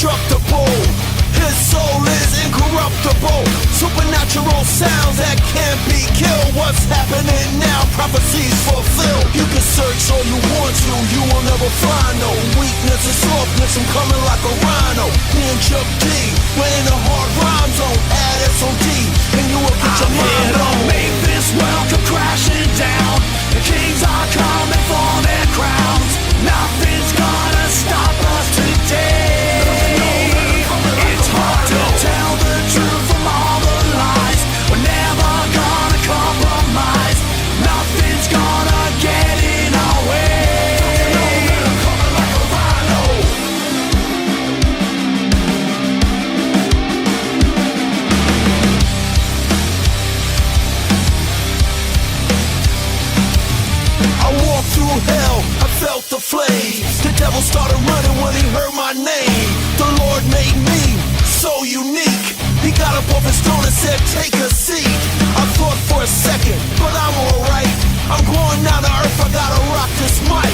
indestructible. His soul is incorruptible. Supernatural sounds that can't be killed. What's happening now? Prophecies fulfilled. You can search all you want to, you will never find no weakness and softness. I'm coming like a rhino. Me and Chuck D, we're in a hard rhyme zone. Add SOD, and you will get your mind on. Make this world come crashing down. The kings are coming for their crowns. Nothing's gonna stop us today. It's hard to tell the truth from all the lies. We're never gonna compromise. Nothing's gonna get in our way. Coming like a rhino. I walked through hell, I felt the flames. The devil started running when he heard my name. The Lord made me so unique. He got up off his throne and said, take a seat. I thought for a second, but I'm alright. I'm going down to earth, I gotta rock this mic.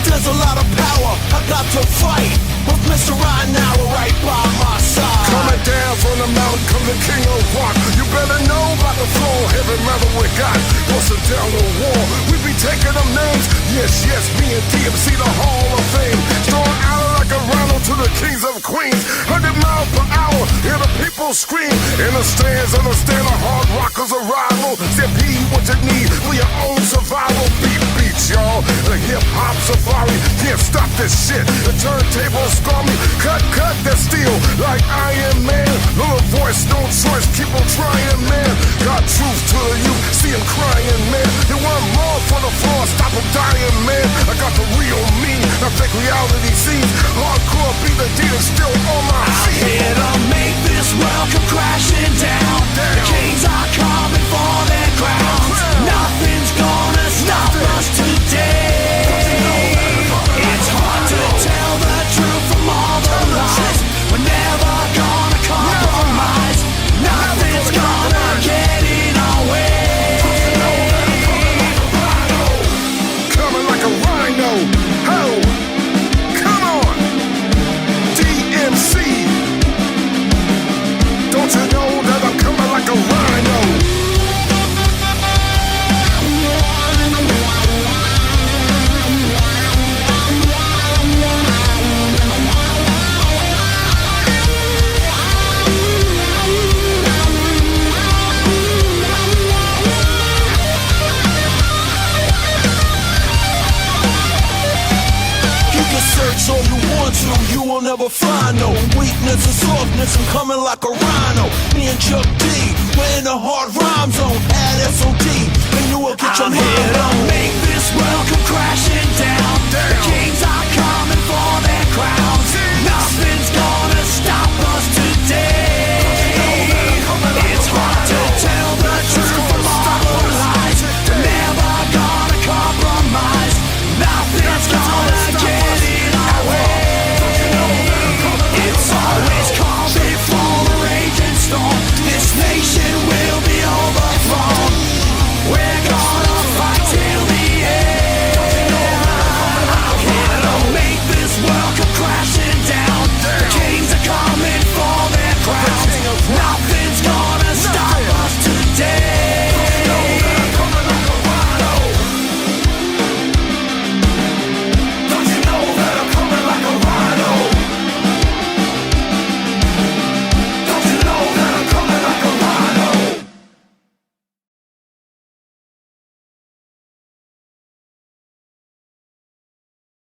There's a lot of power, I got to fight with Mr. Rhino right by my side. Coming down from the mountain, come the king of rock. You better know about the flow, heavy metal we got. Busting down the wall, we be taking them names. Yes, yes, me and DMC, the Hall of Fame. Throwing out like a rhino to the kings of queens. 100 miles per hour, hear the people scream. In the stands, understand the hard rockers are rival. Stampede what you need for your own survival. Beat, y'all. The hip-hop safari can't stop this shit. The turntables scar me. Cut that steel like Iron Man. Little voice, no choice, keep on trying, man. Got truth to the youth, see him crying, man. They want more for the floor, stop him dying, man. I got the real me, I think reality sees. Hardcore beat the deal still on my feet. I'm here to make this world come crashing down. The kings are coming for their crowns. Nothing's gonna stop us today. It's hard to tell the truth from all the lies. We're never gonna compromise. Nothing's gonna get in our way. Coming like a rhino. Ho! Come on! DMC! Don't you know that I'm coming like a rhino? Search all you want to, you will never find no weakness and softness. I'm coming like a rhino. Me and Chuck D, we're in a hard rhyme zone. Add SOD, and you will get your I'm mind here to on. make this world come crashing down. The kings are coming for their crowns. Nothing's gonna